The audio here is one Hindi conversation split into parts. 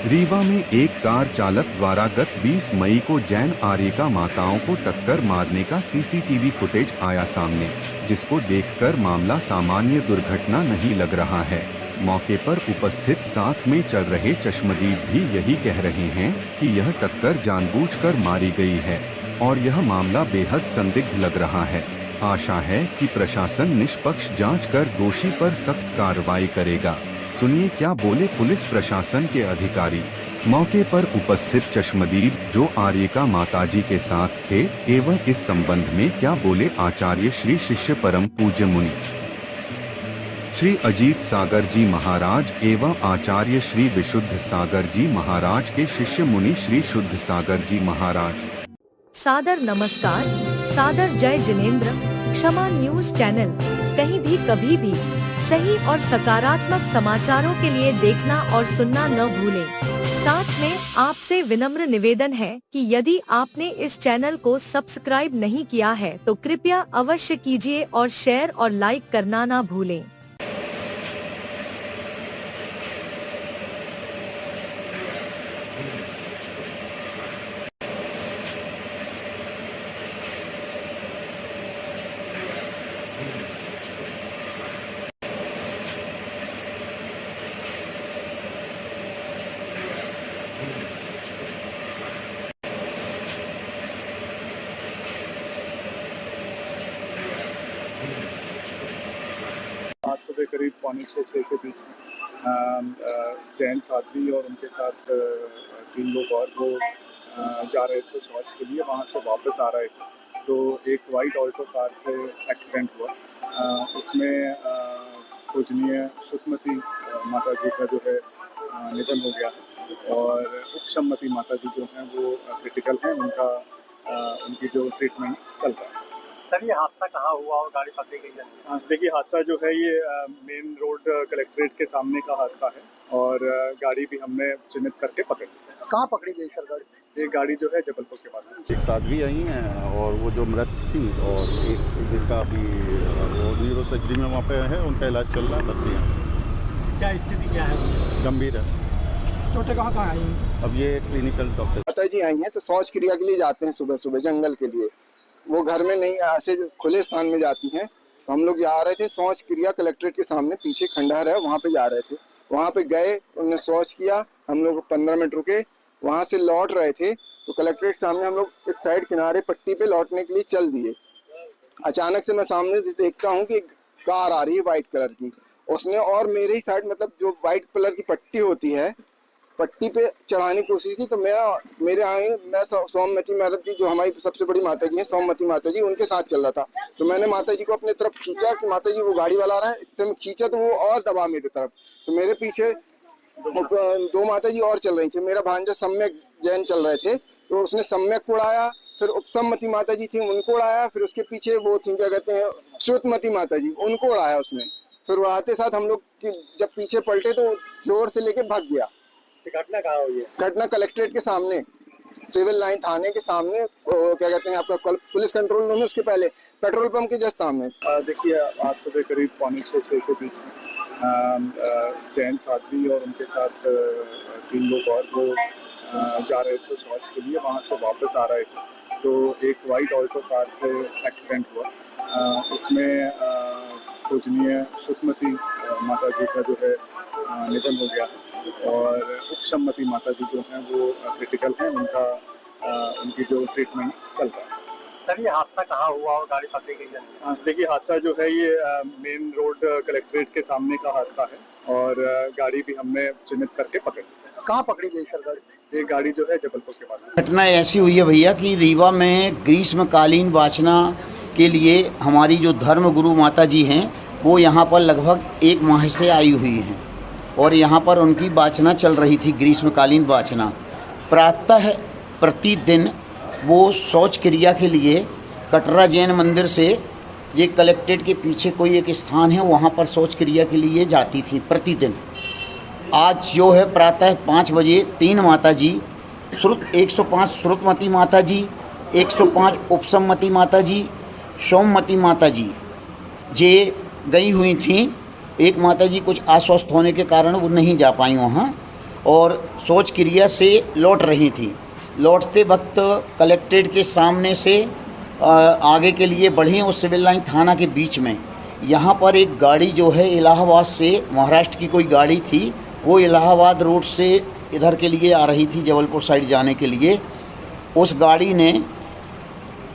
रीवा में एक कार चालक द्वारा गत 20 मई को जैन आर्यिका माताओं को टक्कर मारने का सीसीटीवी फुटेज आया सामने, जिसको देखकर मामला सामान्य दुर्घटना नहीं लग रहा है। मौके पर उपस्थित साथ में चल रहे चश्मदीद भी यही कह रहे हैं कि यह टक्कर जानबूझकर मारी गई है और यह मामला बेहद संदिग्ध लग रहा है। आशा है कि प्रशासन निष्पक्ष जांच कर दोषी पर सख्त कार्रवाई करेगा। सुनिए क्या बोले पुलिस प्रशासन के अधिकारी। मौके पर उपस्थित चश्मदीद जो आर्यिका माताजी के साथ थे एवं इस संबंध में क्या बोले आचार्य श्री शिष्य परम पूज्य मुनि श्री अजीत सागर जी महाराज एवं आचार्य श्री विशुद्ध सागर जी महाराज के शिष्य मुनि श्री शुद्ध सागर जी महाराज। सादर नमस्कार, सादर जय जिनेंद्र। क्षमा न्यूज चैनल कहीं भी कभी भी सही और सकारात्मक समाचारों के लिए देखना और सुनना न भूलें। साथ में आपसे विनम्र निवेदन है कि यदि आपने इस चैनल को सब्सक्राइब नहीं किया है तो कृपया अवश्य कीजिए और शेयर और लाइक करना ना भूलें। आज सुबह करीब 5:45 के बीच में जैन साध्वी और उनके साथ 3 लोग और वो जा रहे थे शौच के लिए, वहाँ से वापस आ रहे थे तो एक वाइट ऑल्टो कार से एक्सीडेंट हुआ। उसमें पूजनीय सुखमती माता जी का जो है निधन हो गया और उपसम्मति माता जी जो हैं वो क्रिटिकल हैं, उनकी जो ट्रीटमेंट चल रहा है। सर ये हादसा कहाँ हुआ और गाड़ी पकड़ी गई है? देखिए हादसा जो है ये मेन रोड कलेक्ट्रेट के सामने का हादसा है और गाड़ी भी हमने चिन्हित करके पकड़ ली। कहाँ पकड़ी गई सर गाड़ी? ये गाड़ी जो है जबलपुर के पास है। एक साध्वी आई हैं और वो जो मृत थी और एक जिनका अभी वो न्यूरो सर्जरी में वहाँ पे है, उनका इलाज चल रहा है। बस क्या स्थिति क्या है? गंभीर है। चोटें कहाँ आई? अब ये क्लिनिकल डॉक्टर माता जी आई हैं तो शौच क्रिया के लिए जाते हैं सुबह सुबह जंगल के लिए। वो घर में नहीं, ऐसे खुले स्थान में जाती हैं। तो हम लोग जा रहे थे शौच क्रिया, कलेक्ट्रेट के सामने पीछे खंडहर है, वहाँ पे जा रहे थे। वहाँ पे गए, उन्होंने शौच किया, हम लोग 15 मिनट रुके, वहाँ से लौट रहे थे तो कलेक्ट्रेट सामने हम लोग इस साइड किनारे पट्टी पे लौटने के लिए चल दिए। अचानक से मैं सामने देखता हूँ कि कार आ रही है वाइट कलर की। उसने और मेरे ही साइड, मतलब जो वाइट कलर की पट्टी होती है, पट्टी पे चढ़ाने की कोशिश की तो मैं सोममती माता जी जो हमारी सबसे बड़ी माता जी हैं, सोममती माता जी, उनके साथ चल रहा था। तो मैंने माता जी को अपने तरफ खींचा कि माता जी वो गाड़ी वाला आ रहा है, इतने में खींचा तो वो और दबा मेरे तरफ। तो मेरे पीछे 2 माता जी और चल रही थी, मेरा भांजा सम्यक जैन चल रहे थे तो उसने सम्यक को उड़ाया, फिर उपसम्मति माता जी थी उनको उड़ाया, फिर उसके पीछे वो थी क्या कहते हैं श्रुतमती माता जी, उनको उड़ाया उसने। फिर उड़ाते साथ हम लोग जब पीछे पलटे तो जोर से लेके भाग गया। घटना कहाँ हुई है? घटना कलेक्ट्रेट के सामने, सिविल लाइन थाने के सामने, क्या कहते हैं आपका पुलिस कंट्रोल रूम है, उसके पहले पेट्रोल पंप के जस्ट सामने। देखिए आज सुबह करीब 5:45 के बीच में जैन साध्वी और उनके साथ 3 लोग और वो जा रहे थे शौच के लिए, वहाँ से वापस आ रहे थे तो एक वाइट ऑल्टो कार से एक्सीडेंट हुआ। उसमें पूजनीय सुखमती माता जी का जो है निधन हो गया और उपसम्मति माता जी जो हैं वो क्रिटिकल हैं, उनकी जो ट्रीटमेंट चल रहा है। सर ये हादसा कहाँ हुआ और गाड़ी पकड़ी गई है? देखिए हादसा जो है ये मेन रोड कलेक्ट्रेट के सामने का हादसा है और गाड़ी भी हमने चिन्हित करके पकड़ ली। कहाँ पकड़ी गई सर गाड़ी? ये गाड़ी जो है जबलपुर के पास है। घटना ऐसी हुई है भैया कि रीवा में ग्रीष्मकालीन वाचना के लिए हमारी जो धर्म गुरु माता जी हैं वो यहाँ पर लगभग 1 माह से आई हुई हैं और यहाँ पर उनकी वाचना चल रही थी, ग्रीष्मकालीन वाचना। प्रातः प्रतिदिन वो शौच क्रिया के लिए कटरा जैन मंदिर से ये कलेक्ट्रेट के पीछे कोई एक स्थान है, वहाँ पर शौच क्रिया के लिए जाती थी प्रतिदिन। आज जो है प्रातः 5 बजे 3 माता जी 105 श्रुतमती माता जी, 105 उपसम्मति माता जी, सोममती माता जी जे गई हुई थी। एक माता जी कुछ अस्वस्थ होने के कारण वो नहीं जा पाई वहाँ और शौच क्रिया से लौट रही थी। लौटते वक्त कलेक्ट्रेट के सामने से आगे के लिए बढ़ी और सिविल लाइन थाना के बीच में यहाँ पर एक गाड़ी जो है इलाहाबाद से, महाराष्ट्र की कोई गाड़ी थी, वो इलाहाबाद रोड से इधर के लिए आ रही थी जबलपुर साइड जाने के लिए। उस गाड़ी ने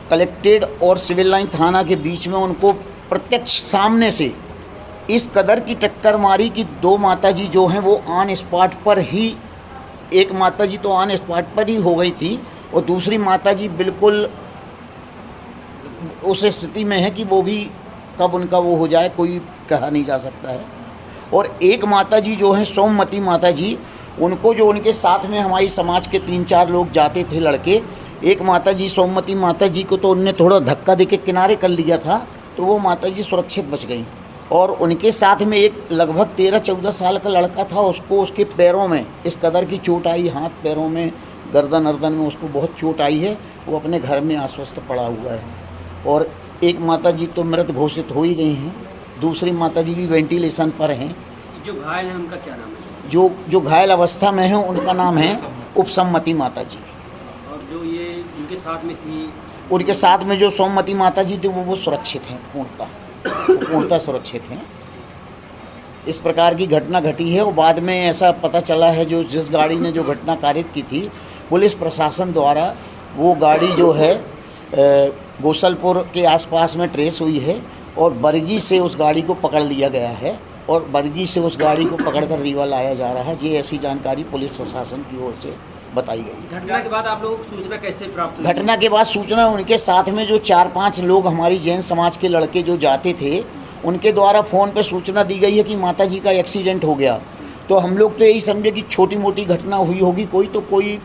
कलेक्ट्रेट और सिविल लाइन थाना के बीच में उनको प्रत्यक्ष सामने से इस कदर की टक्कर मारी कि दो माताजी जो हैं वो ऑन स्पॉट पर ही, एक माताजी तो ऑन स्पॉट पर ही हो गई थी और दूसरी माताजी बिल्कुल उस स्थिति में है कि वो भी कब उनका वो हो जाए कोई कहा नहीं जा सकता है। और एक माताजी जो है सोमवती माताजी, उनको जो उनके साथ में हमारी समाज के 3-4 लोग जाते थे लड़के, एक माताजी सोमवती माताजी को तो उनने थोड़ा धक्का देके किनारे कर लिया था, तो वो माताजी सुरक्षित बच गई। और उनके साथ में एक लगभग 13-14 साल का लड़का था, उसको उसके पैरों में इस कदर की चोट आई, हाथ पैरों में, गर्दन अर्दन में उसको बहुत चोट आई है, वो अपने घर में आश्वस्त पड़ा हुआ है। और एक माताजी तो मृत घोषित हो ही गई हैं, दूसरी माताजी भी वेंटिलेशन पर हैं। जो घायल है उनका क्या नाम है? जो घायल अवस्था में है उनका नाम है उपसम्मति माताजी। और जो ये उनके साथ में थी, उनके साथ में जो सोमवती माताजी थी वो सुरक्षित हैं, पूर्णतः सुरक्षित हैं। इस प्रकार की घटना घटी है। और बाद में ऐसा पता चला है जो जिस गाड़ी ने जो घटना कारित की थी, पुलिस प्रशासन द्वारा वो गाड़ी जो है गोसलपुर के आसपास में ट्रेस हुई है और बरगी से उस गाड़ी को पकड़ लिया गया है और बरगी से उस गाड़ी को पकड़कर रीवा लाया जा रहा है। ये ऐसी जानकारी पुलिस प्रशासन की ओर से बताई गई। घटना के बाद आप लोगों को सूचना कैसे प्राप्त हुई? घटना के बाद सूचना उनके साथ में जो 4-5 लोग हमारी जैन समाज के लड़के जो जाते थे, उनके द्वारा फ़ोन पे सूचना दी गई है कि माताजी का एक्सीडेंट हो गया। तो हम लोग तो यही समझे कि छोटी मोटी घटना हुई होगी, कोई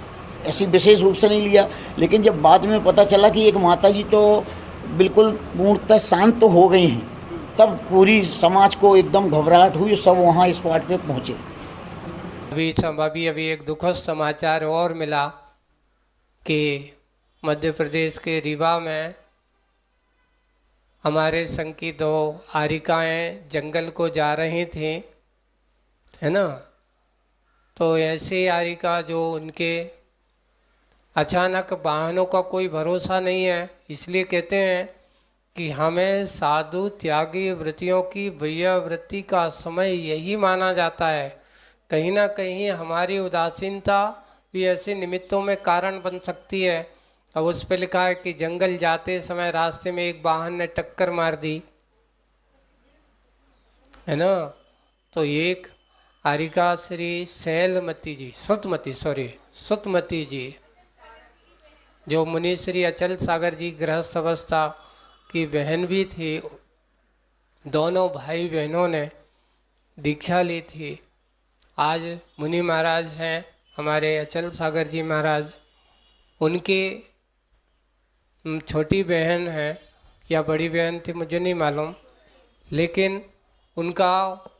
ऐसी विशेष रूप से नहीं लिया। लेकिन जब बाद में पता चला कि एक माताजी तो बिल्कुल पूर्णतः शांत तो हो गई हैं, तब पूरी समाज को एकदम घबराहट हुई, सब वहाँ स्पॉट पे पहुँचे। अभी एक दुखद समाचार और मिला कि मध्य प्रदेश के रीवा में हमारे संघ की 2 आरिकाएँ जंगल को जा रही थी, है ना। तो ऐसी आरिका जो उनके अचानक वाहनों का कोई भरोसा नहीं है, इसलिए कहते हैं कि हमें साधु त्यागी वृत्तियों की भैया वृत्ति का समय यही माना जाता है। कहीं ना कहीं हमारी उदासीनता भी ऐसे निमित्तों में कारण बन सकती है। अब उस पर लिखा है कि जंगल जाते समय रास्ते में एक वाहन ने टक्कर मार दी, है ना। तो एक आरिका श्री शैलमती जी, सुतमती जी, जो मुनि श्री अचल सागर जी गृहस्थ अवस्था की बहन भी थी, दोनों भाई बहनों ने दीक्षा ली थी। आज मुनि महाराज हैं हमारे अचल सागर जी महाराज, उनकी छोटी बहन है या बड़ी बहन थी मुझे नहीं मालूम, लेकिन उनका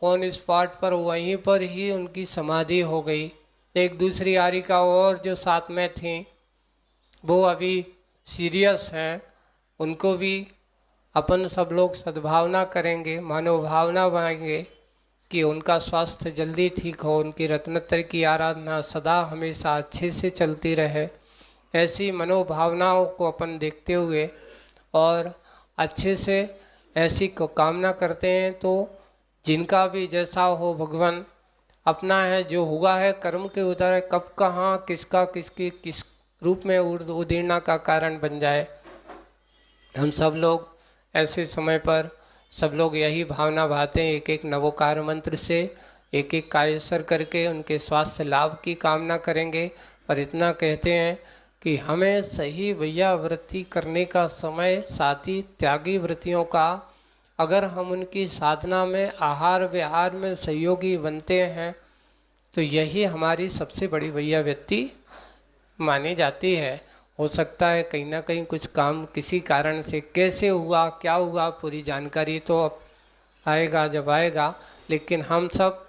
ऑन स्पॉट पर वहीं पर ही उनकी समाधि हो गई। एक दूसरी आरिका और जो साथ में थी वो अभी सीरियस हैं, उनको भी अपन सब लोग सद्भावना करेंगे, मनोभावना बनाएंगे कि उनका स्वास्थ्य जल्दी ठीक हो, उनकी रत्नत्र की आराधना सदा हमेशा अच्छे से चलती रहे। ऐसी मनोभावनाओं को अपन देखते हुए और अच्छे से ऐसी कामना करते हैं। तो जिनका भी जैसा हो भगवान अपना है, जो हुआ है कर्म के उधर है, कब कहाँ किसका किस रूप में उदीर्णा का कारण बन जाए। हम सब लोग ऐसे समय पर सब लोग यही भावना भाते हैं, एक नवोकार मंत्र से एक कायसर करके उनके स्वास्थ्य लाभ की कामना करेंगे। और इतना कहते हैं कि हमें सही भैया वृत्ति करने का समय, साथी त्यागी वृत्तियों का, अगर हम उनकी साधना में आहार विहार में सहयोगी बनते हैं तो यही हमारी सबसे बड़ी भैया वृत्ति मानी जाती है। हो सकता है कहीं ना कहीं कुछ काम किसी कारण से कैसे हुआ, क्या हुआ, पूरी जानकारी तो अब आएगा जब आएगा, लेकिन हम सब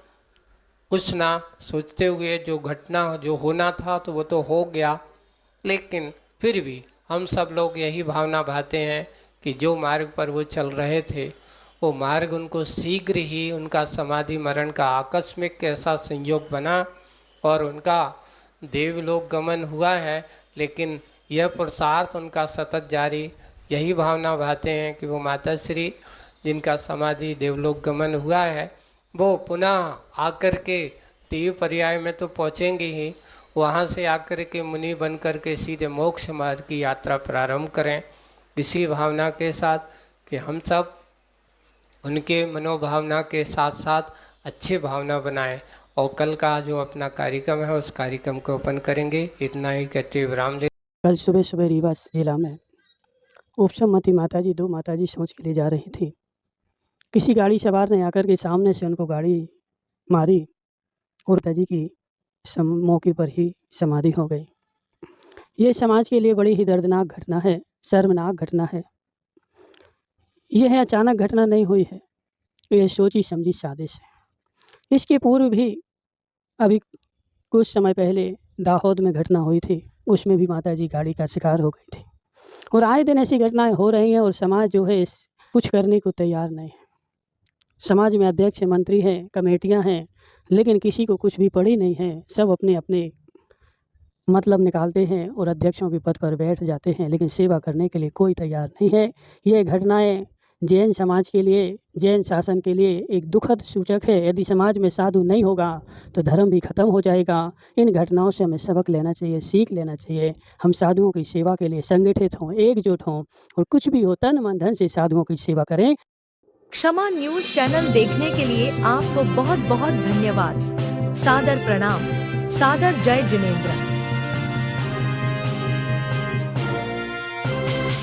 कुछ ना सोचते हुए जो घटना जो होना था तो वो तो हो गया, लेकिन फिर भी हम सब लोग यही भावना भाते हैं कि जो मार्ग पर वो चल रहे थे वो मार्ग उनको शीघ्र ही उनका समाधि मरण का आकस्मिक ऐसा संयोग बना और उनका देवलोक गमन हुआ है, लेकिन यह पुरुषार्थ उनका सतत जारी। यही भावना भाते हैं कि वो माता श्री जिनका समाधि देवलोक गमन हुआ है वो पुनः आकर के तीव्र पर्याय में तो पहुँचेंगे ही, वहाँ से आकर के मुनि बन कर के सीधे मोक्ष मार्ग की यात्रा प्रारंभ करें। इसी भावना के साथ कि हम सब उनके मनोभावना के साथ साथ अच्छी भावना बनाएं और कल का जो अपना कार्यक्रम है उस कार्यक्रम को ओपन करेंगे। इतना ही कहते विराम ले। कल सुबह सुबह रीवा जिला में उपसमती माताजी, दो माताजी सोच के लिए जा रही थी। किसी गाड़ी सवार ने आकर के सामने से उनको गाड़ी मारी और माताजी की मौके पर ही समाधि हो गई। ये समाज के लिए बड़ी ही दर्दनाक घटना है, शर्मनाक घटना है। यह अचानक घटना नहीं हुई है, यह सोची समझी साजिश है। इसके पूर्व भी अभी कुछ समय पहले दाहोद में घटना हुई थी, उसमें भी माताजी गाड़ी का शिकार हो गई थी। और आए दिन ऐसी घटनाएं हो रही हैं और समाज जो है कुछ करने को तैयार नहीं है। समाज में अध्यक्ष मंत्री हैं, कमेटियां हैं, लेकिन किसी को कुछ भी पड़ी नहीं है। सब अपने अपने मतलब निकालते हैं और अध्यक्षों के पद पर बैठ जाते हैं, लेकिन सेवा करने के लिए कोई तैयार नहीं है। ये घटनाएं जैन समाज के लिए, जैन शासन के लिए एक दुखद सूचक है। यदि समाज में साधु नहीं होगा तो धर्म भी खत्म हो जाएगा। इन घटनाओं से हमें सबक लेना चाहिए, सीख लेना चाहिए। हम साधुओं की सेवा के लिए संगठित हों, एकजुट हों और कुछ भी हो तन मन धन से साधुओं की सेवा करें। क्षमा न्यूज चैनल देखने के लिए आपको बहुत बहुत धन्यवाद। सादर प्रणाम। सादर जय जिनेंद्र।